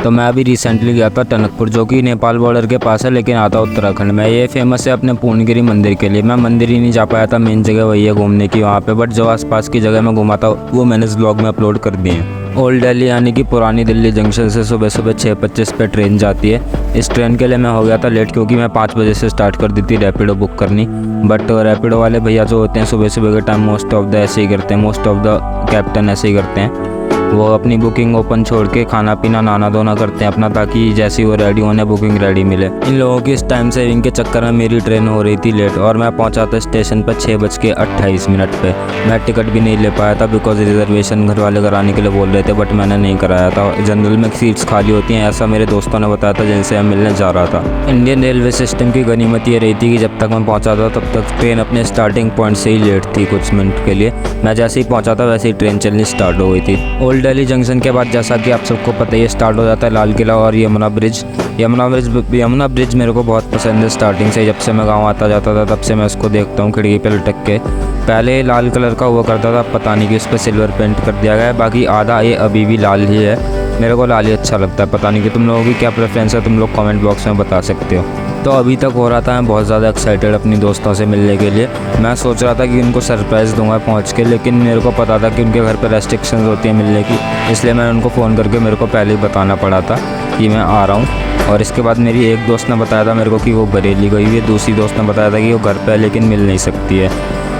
तो मैं अभी रिसेंटली गया था टनकपुर, जो कि नेपाल बॉर्डर के पास है लेकिन आता उत्तराखंड में। ये फेमस है अपने पूर्णगिरी मंदिर के लिए। मैं मंदिर ही नहीं जा पाया था, मेन जगह वही है घूमने की वहाँ पे, बट जो आसपास की जगह मैं घूमा था वो मैंने इस ब्लॉग में अपलोड कर दिए हैं। ओल्ड दिल्ली यानी कि पुरानी दिल्ली जंक्शन से सुबह सुबह 6:25 पे ट्रेन जाती है। इस ट्रेन के लिए मैं हो गया था लेट, क्योंकि मैं 5 बजे से स्टार्ट कर दी थी रैपिडो बुक करनी। बट रैपिडो वाले भैया जो होते हैं सुबह सुबह के टाइम मोस्ट ऑफ द ऐसे ही करते हैं, मोस्ट ऑफ द कैप्टन ऐसे ही करते हैं। वो अपनी बुकिंग ओपन छोड़ के खाना पीना नहाना धोना करते हैं अपना, ताकि जैसे ही वो रेडी होने बुकिंग रेडी मिले। इन लोगों की इस टाइम सेविंग के चक्कर में मेरी ट्रेन हो रही थी लेट, और मैं पहुंचा था स्टेशन पर 6:28 पे। मैं टिकट भी नहीं ले पाया था बिकॉज रिजर्वेशन घर वाले कराने के लिए बोल रहे थे, बट मैंने नहीं कराया था। जनरल में सीट्स खाली होती हैं ऐसा मेरे दोस्तों ने बताया था जिनसे मैं मिलने जा रहा था। इंडियन रेलवे सिस्टम की गनीमत ये रही थी कि जब तक मैं पहुँचा था तब तक ट्रेन अपने स्टार्टिंग पॉइंट से ही लेट थी कुछ मिनट के लिए। मैं जैसे ही पहुँचा था वैसे ही ट्रेन चलनी स्टार्ट हो गई थी। ओल्ड दिल्ली जंक्शन के बाद जैसा कि आप सबको पता ही स्टार्ट हो जाता है लाल किला और यमुना ब्रिज। यमुना ब्रिज मेरे को बहुत पसंद है स्टार्टिंग से। जब से मैं गांव आता जाता था तब से मैं उसको देखता हूँ खिड़की पे लटक के। पहले लाल कलर का हुआ करता था, पता नहीं कि उस पर सिल्वर पेंट कर दिया गया है, बाकी आधा ये अभी भी लाल ही है। मेरे को लाल ही अच्छा लगता है, पता नहीं कि तुम लोगों की क्या प्रेफरेंस है, तुम लोग कमेंट बॉक्स में बता सकते हो। तो अभी तक हो रहा था मैं बहुत ज़्यादा एक्साइटेड अपनी दोस्तों से मिलने के लिए। मैं सोच रहा था कि उनको सरप्राइज़ दूंगा पहुंच के, लेकिन मेरे को पता था कि उनके घर पर रेस्ट्रिक्शंस होती हैं मिलने की, इसलिए मैंने उनको फ़ोन करके मेरे को पहले ही बताना पड़ा था कि मैं आ रहा हूँ। और इसके बाद मेरी एक दोस्त ने बताया था मेरे को कि वो बरेली गई हुई है, दूसरी दोस्त ने बताया था कि वो घर पर है लेकिन मिल नहीं सकती है।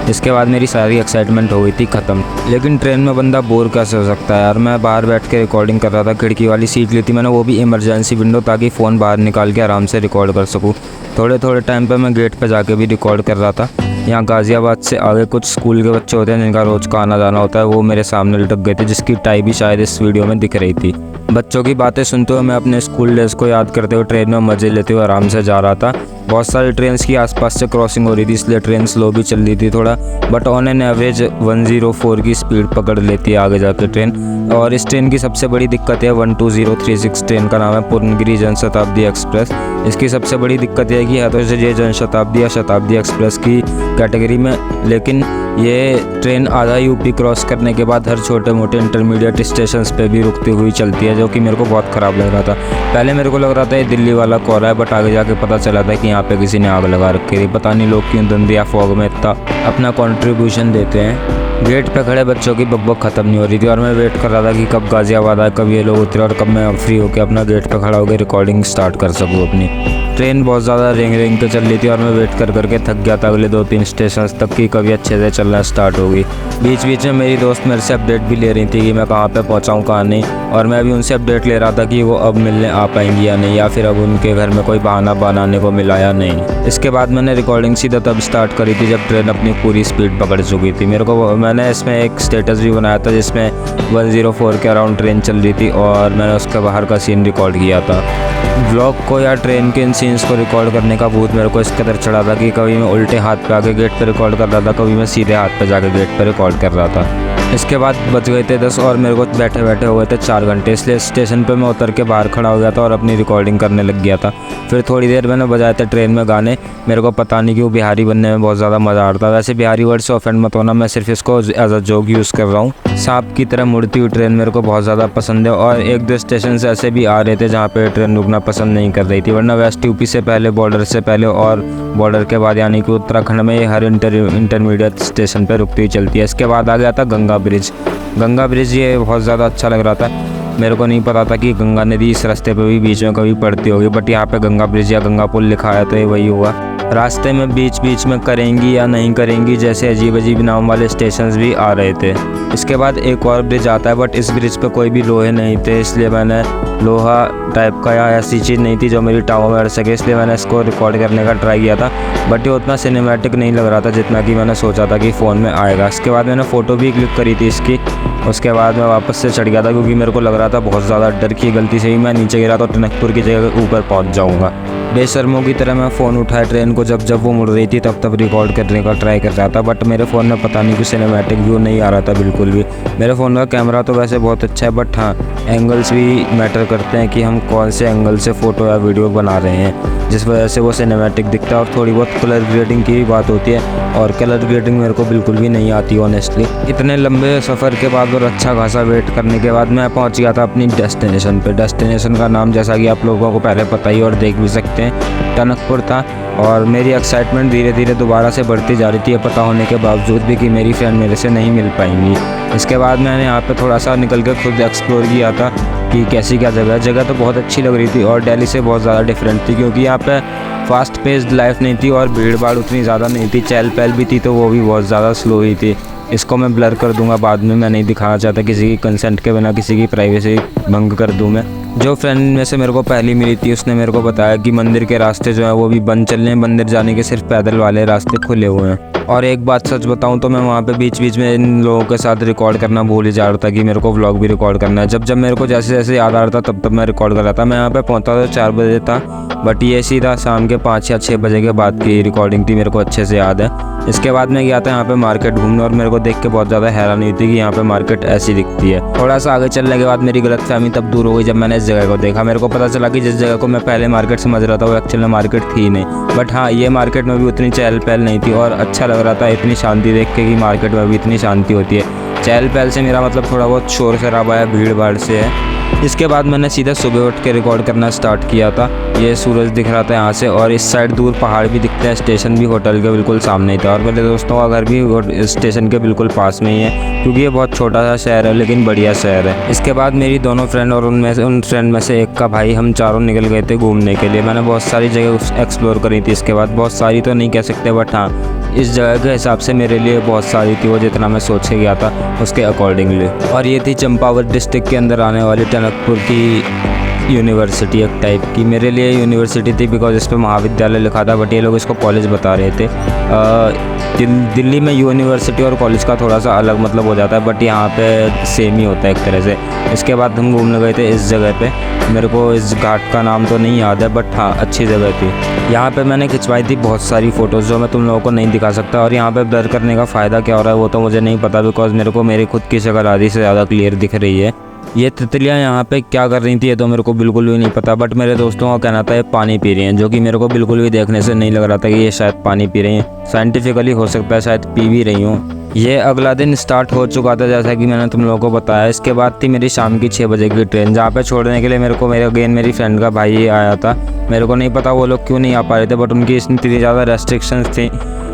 इसके बाद मेरी सारी एक्साइटमेंट हो गई थी ख़त्म। लेकिन ट्रेन में बंदा बोर कैसे हो सकता है यार। मैं बाहर बैठ के रिकॉर्डिंग कर रहा था, खिड़की वाली सीट ली थी मैंने, वो भी इमरजेंसी विंडो, ताकि फ़ोन बाहर निकाल के आराम से रिकॉर्ड कर सकूँ। थोड़े टाइम पे मैं गेट पे जाके भी रिकॉर्ड कर रहा था। यहाँ गाज़ियाबाद से आगे कुछ स्कूल के बच्चे होते हैं जिनका रोज़ का आना जाना होता है, वो मेरे सामने लटक गए थे, जिसकी टाई भी शायद इस वीडियो में दिख रही थी। बच्चों की बातें सुनते हुए मैं अपने स्कूल डेज़ को याद करते हुए ट्रेन में मज़े लेते हुए आराम से जा रहा था। बहुत सारी ट्रेन्स की आसपास से क्रॉसिंग हो रही थी, इसलिए ट्रेन स्लो भी चल रही थी थोड़ा, बट ऑन एन एवरेज 104 की स्पीड पकड़ लेती है आगे जाके ट्रेन। और इस ट्रेन की सबसे बड़ी दिक्कत है 12036 ट्रेन का नाम है पूर्णगिरी जनशताब्दी एक्सप्रेस। इसकी सबसे बड़ी दिक्कत यह है कि या तो ये जनशताब्दी या शताब्दी एक्सप्रेस की कैटेगरी में, लेकिन ये ट्रेन आधा यूपी क्रॉस करने के बाद हर छोटे मोटे इंटरमीडिएट स्टेशंस पे भी रुकती हुई चलती है, जो कि मेरे को बहुत ख़राब लग रहा था। पहले मेरे को लग रहा था ये दिल्ली वाला कोहरा है, बट आगे जाके पता चला था कि यहाँ पे किसी ने आग लगा रखी थी। पता नहीं लोग क्यों धुंध या फॉग में इतना अपना कंट्रीब्यूशन देते हैं। गेट पे खड़े बच्चों की बकबक ख़त्म नहीं हो रही थी, और मैं वेट कर रहा था कि कब गाज़ियाबाद आए, कब ये लोग उतरे और कब मैं फ्री होकर अपना गेट पे खड़ा होकर रिकॉर्डिंग स्टार्ट कर सकूँ अपनी। ट्रेन बहुत ज़्यादा रेंग के चल रही थी और मैं वेट कर करके थक गया था अगले 2-3 स्टेशन तक की कभी अच्छे से चलना स्टार्ट होगी। बीच बीच में मेरी दोस्त मेरे से अपडेट भी ले रही थी कि मैं कहाँ पे पहुँचा हूँ कहाँ नहीं, और मैं भी उनसे अपडेट ले रहा था कि वो अब मिलने आ पाएंगी या नहीं, या फिर अब उनके घर में कोई बहाना बनाने को मिला या नहीं। इसके बाद मैंने रिकॉर्डिंग सीधा तब स्टार्ट करी थी जब ट्रेन अपनी पूरी स्पीड पकड़ चुकी थी। मैंने इसमें एक स्टेटस भी बनाया था जिसमें 104 के अराउंड ट्रेन चल रही थी, और मैंने उसके बाहर का सीन रिकॉर्ड किया था। ब्लॉग को या ट्रेन के इन सीन्स को रिकॉर्ड करने का भूत मेरे को इस कदर चढ़ा था कि कभी मैं उल्टे हाथ पे आके गेट पे रिकॉर्ड कर रहा था, कभी मैं सीधे हाथ पे जाके गेट पे रिकॉर्ड कर रहा था। इसके बाद बच गए थे 10 और मेरे को बैठे बैठे हो गए थे 4 घंटे, इसलिए स्टेशन पे मैं उतर के बाहर खड़ा हो गया था और अपनी रिकॉर्डिंग करने लग गया था। फिर थोड़ी देर मैंने बजाए थे ट्रेन में गाने। मेरे को पता नहीं क्यों बिहारी बनने में बहुत ज़्यादा मज़ा आ रहा था। वैसे बिहारी वर्ड से ऑफेंड मत होना, मैं सिर्फ इसको एज अ जोक यूज़ कर रहा हूँ। सांप की तरह मुड़ती हुई ट्रेन मेरे को बहुत ज़्यादा पसंद है, और 1-2 स्टेशन से ऐसे भी आ रहे थे जहाँ पे ट्रेन रुकना पसंद नहीं कर रही थी, वरना वेस्ट यूपी से पहले, बॉर्डर से पहले और बॉर्डर के बाद यानी कि उत्तराखंड में ये हर इंटरमीडिएट स्टेशन पर रुकती हुई चलती है। इसके बाद आ गया था गंगा ब्रिज। ये बहुत ज़्यादा अच्छा लग रहा था। मेरे को नहीं पता था कि गंगा नदी इस रास्ते पे भी बीच में कभी पड़ती होगी, बट यहाँ पे गंगा ब्रिज या गंगा पुल लिखा है तो ये वही हुआ। रास्ते में बीच में करेंगी या नहीं करेंगी जैसे अजीब नाम वाले स्टेशंस भी आ रहे थे। इसके बाद एक और ब्रिज आता है, बट इस ब्रिज पे कोई भी लोहे नहीं थे, इसलिए मैंने लोहा टाइप का या ऐसी चीज़ नहीं थी जो मेरी टाँगों में अड़ सके, इसलिए मैंने इसको रिकॉर्ड करने का ट्राई किया था, बट ये उतना सिनेमैटिक नहीं लग रहा था जितना कि मैंने सोचा था कि फ़ोन में आएगा। इसके बाद मैंने फ़ोटो भी क्लिक करी थी इसकी। उसके बाद मैं वापस से चढ़ गया था क्योंकि मेरे को लग रहा था बहुत ज़्यादा डर की गलती से ही मैं नीचे गिरा तो टनकपुर की जगह ऊपर पहुँच जाऊँगा। बेशर्मों की तरह मैं फ़ोन उठाया ट्रेन को जब जब वो मुड़ रही थी तब रिकॉर्ड करने का ट्राई कर रहा था, बट मेरे फ़ोन में पता नहीं कि सिनेमैटिक व्यू नहीं आ रहा था बिल्कुल भी। मेरे फ़ोन का कैमरा तो वैसे बहुत अच्छा है, बट हाँ एंगल्स भी मैटर करते हैं कि हम कौन से एंगल से फ़ोटो या वीडियो बना रहे हैं, जिस वजह से वो सिनेमैटिक दिखता है। और थोड़ी बहुत कलर ग्रेडिंग की भी बात होती है, और कलर ग्रेडिंग मेरे को बिल्कुल भी नहीं आती ऑनेस्टली। इतने लंबे सफ़र के बाद और अच्छा खासा वेट करने के बाद मैं पहुंच गया था अपनी डेस्टिनेशन पे। डेस्टिनेशन का नाम जैसा कि आप लोगों को पहले पता ही और देख भी सकते हैं, टनकपुर था। और मेरी एक्साइटमेंट धीरे धीरे दोबारा से बढ़ती जा रही थी, ये पता होने के बावजूद भी कि मेरी फ्रेंड मेरे से नहीं मिल पाएंगी। इसके बाद मैंने यहाँ पे थोड़ा सा निकल के खुद एक्सप्लोर किया था कि कैसी क्या जगह तो बहुत अच्छी लग रही थी और दिल्ली से बहुत ज़्यादा डिफरेंट थी, क्योंकि यहाँ पे फास्ट पेस्ड लाइफ नहीं थी और भीड़ भाड़ उतनी ज़्यादा नहीं थी। चहल पहल भी थी तो वो भी बहुत ज़्यादा स्लो ही थी। इसको मैं ब्लर कर दूंगा बाद में, मैं नहीं दिखाना चाहता किसी की कंसेंट के बिना किसी की प्राइवेसी भंग कर दूं मैं। जो फ्रेंड में से मेरे को पहली मिली थी उसने मेरे को बताया कि मंदिर के रास्ते जो है वो भी बंद चल रहे हैं, मंदिर जाने के सिर्फ पैदल वाले रास्ते खुले हुए हैं। और एक बात सच बताऊं तो मैं वहाँ पे बीच बीच में इन लोगों के साथ रिकॉर्ड करना भूल ही जा रहा था कि मेरे को व्लॉग भी रिकॉर्ड करना है। जब जब मेरे को जैसे जैसे याद आ रहा था तब मैं रिकॉर्ड कर रहा था। मैं यहाँ पे पहुँचा तो 4 बजे था, बट ये सीधा शाम के 5 या 6 बजे के बाद की रिकॉर्डिंग थी, मेरे को अच्छे से याद है। इसके बाद मैं गया था यहाँ पे मार्केट घूमने और मेरे को देख के बहुत ज़्यादा हैरानी हुई थी कि यहाँ पे मार्केट ऐसी दिखती है। थोड़ा सा आगे चलने के बाद मेरी गलतफहमी तब दूर हो गई जब मैंने इस जगह को देखा। मेरे को पता चला कि जिस जगह को मैं पहले मार्केट समझ रहा था वो एक्चुअल में मार्केट थी नहीं, बट हाँ ये मार्केट में भी उतनी चहल पहल नहीं थी और अच्छा लग रहा था इतनी शांति देख के कि मार्केट में भी इतनी शांति होती है। चहल पहल से मेरा मतलब थोड़ा बहुत शोर शराबा है, भीड़ भाड़ से है। इसके बाद मैंने सीधा सुबह उठ के रिकॉर्ड करना स्टार्ट किया था। ये सूरज दिख रहा था यहाँ से और इस साइड दूर पहाड़ भी दिखते हैं। स्टेशन भी होटल के बिल्कुल सामने ही था और मेरे दोस्तों का घर भी स्टेशन के बिल्कुल पास में ही है, क्योंकि ये बहुत छोटा सा शहर है लेकिन बढ़िया शहर है। इसके बाद मेरी दोनों फ्रेंड और उन फ्रेंड में से एक का भाई, हम चारों निकल गए थे घूमने के लिए। मैंने बहुत सारी जगह एक्सप्लोर करी थी। इसके बाद बहुत सारी तो नहीं कह सकते, बट हाँ इस जगह के हिसाब से मेरे लिए बहुत सारी थी, वो जितना मैं सोच के गया था उसके अकॉर्डिंगली। और ये थी चंपावत डिस्ट्रिक्ट के अंदर आने वाली टनकपुर की यूनिवर्सिटी एक टाइप की। मेरे लिए यूनिवर्सिटी थी बिकॉज इस पर महाविद्यालय लिखा था, बट ये लोग इसको कॉलेज बता रहे थे। दिल्ली में यूनिवर्सिटी और कॉलेज का थोड़ा सा अलग मतलब हो जाता है, बट यहाँ पे सेम ही होता है एक तरह से। इसके बाद हम घूमने गए थे इस जगह पे। मेरे को इस घाट का नाम तो नहीं याद है, बट हाँ अच्छी जगह थी। यहाँ पे मैंने खिंचवाई थी बहुत सारी फ़ोटोज़ जो मैं तुम लोगों को नहीं दिखा सकता। और यहाँ पे ब्लर करने का फ़ायदा क्या हो रहा है वो तो मुझे नहीं पता, बिकॉज मेरे को मेरी खुद की शक्ल आधी से ज़्यादा क्लियर दिख रही है। ये तितलियाँ यहाँ पे क्या कर रही थी ये तो मेरे को बिल्कुल भी नहीं पता, बट मेरे दोस्तों का कहना था ये पानी पी रही हैं, जो कि मेरे को बिल्कुल भी देखने से नहीं लग रहा था कि ये शायद पानी पी रही हैं। साइंटिफिकली हो सकता है शायद पी भी रही हूँ। ये अगला दिन स्टार्ट हो चुका था जैसा कि मैंने तुम लोगों को बताया। इसके बाद थी मेरी शाम की 6 बजे की ट्रेन, जहाँ पे छोड़ने के लिए मेरी फ्रेंड का भाई आया था। मेरे को नहीं पता वो लोग क्यों नहीं आ पा रहे थे, बट उनकी इतनी ज़्यादा रेस्ट्रिक्शंस थी।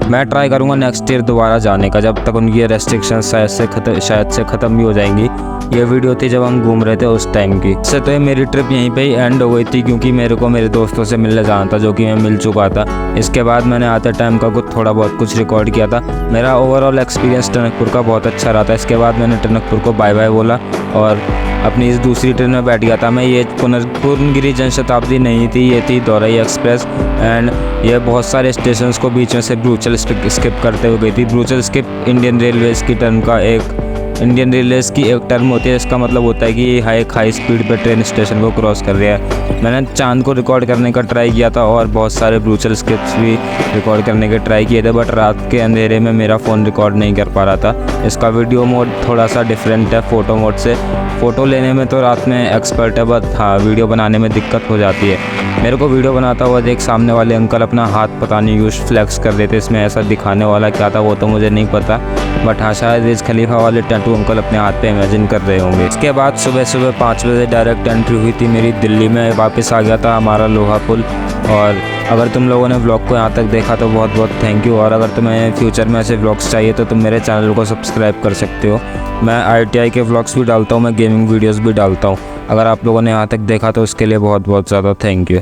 मैं ट्राई करूँगा नेक्स्ट ईयर दोबारा जाने का, जब तक उनकी रेस्ट्रिक्शंस शायद से ख़त्म भी हो जाएंगी। ये वीडियो थी जब हम घूम रहे थे उस टाइम की। इससे तो ये मेरी ट्रिप यहीं पे ही एंड हो गई थी, क्योंकि मेरे को मेरे दोस्तों से मिलने जाना था, जो कि मैं मिल चुका था। इसके बाद मैंने आते टाइम का थोड़ा बहुत कुछ रिकॉर्ड किया था। मेरा ओवरऑल एक्सपीरियंस टनकपुर का बहुत अच्छा रहा था। इसके बाद मैंने टनकपुर को बाय बाय बोला और अपनी इस दूसरी ट्रेन में बैठ गया था मैं। ये पूर्णगिरी जनशताब्दी नहीं थी, ये थी दौरई एक्सप्रेस। एंड ये बहुत सारे स्टेशंस को बीच में से ब्रूचल स्किप करते हुए गई थी। ब्रूचल स्किप इंडियन रेलवेज़ की एक टर्म होती है, इसका मतलब होता है कि हाई स्पीड पे ट्रेन स्टेशन को क्रॉस कर रहा है। मैंने चांद को रिकॉर्ड करने का ट्राई किया था और बहुत सारे ब्रूचल स्किप्स भी रिकॉर्ड करने के ट्राई किए थे, बट रात के अंधेरे में मेरा फ़ोन रिकॉर्ड नहीं कर पा रहा था। इसका वीडियो मोड थोड़ा सा डिफरेंट है फ़ोटो मोड से। फ़ोटो लेने में तो रात में एक्सपर्ट है, बट हाँ वीडियो बनाने में दिक्कत हो जाती है। मेरे को वीडियो बनाता हुआ देख सामने वाले अंकल अपना हाथ पता नहीं यूज फ्लैक्स कर देते। इसमें ऐसा दिखाने वाला क्या था वो तो मुझे नहीं पता, बट हाँ शायद विज खलीफा वाले टैटू अंकल अपने हाथ पे इमेजिन कर रहे होंगे। इसके बाद सुबह 5 बजे डायरेक्ट एंट्री हुई थी मेरी दिल्ली में। वापस आ गया था हमारा लोहा पुल। और अगर तुम लोगों ने व्लॉग को यहाँ तक देखा तो बहुत बहुत थैंक यू। और अगर तुम्हें फ्यूचर में ऐसे व्लॉग्स चाहिए तो तुम मेरे चैनल को सब्सक्राइब कर सकते हो। मैं ITI के व्लॉग्स भी डालता हूँ, मैं गेमिंग वीडियोज़ भी डालता हूँ। अगर आप लोगों ने यहाँ तक देखा तो उसके लिए बहुत बहुत ज़्यादा थैंक यू।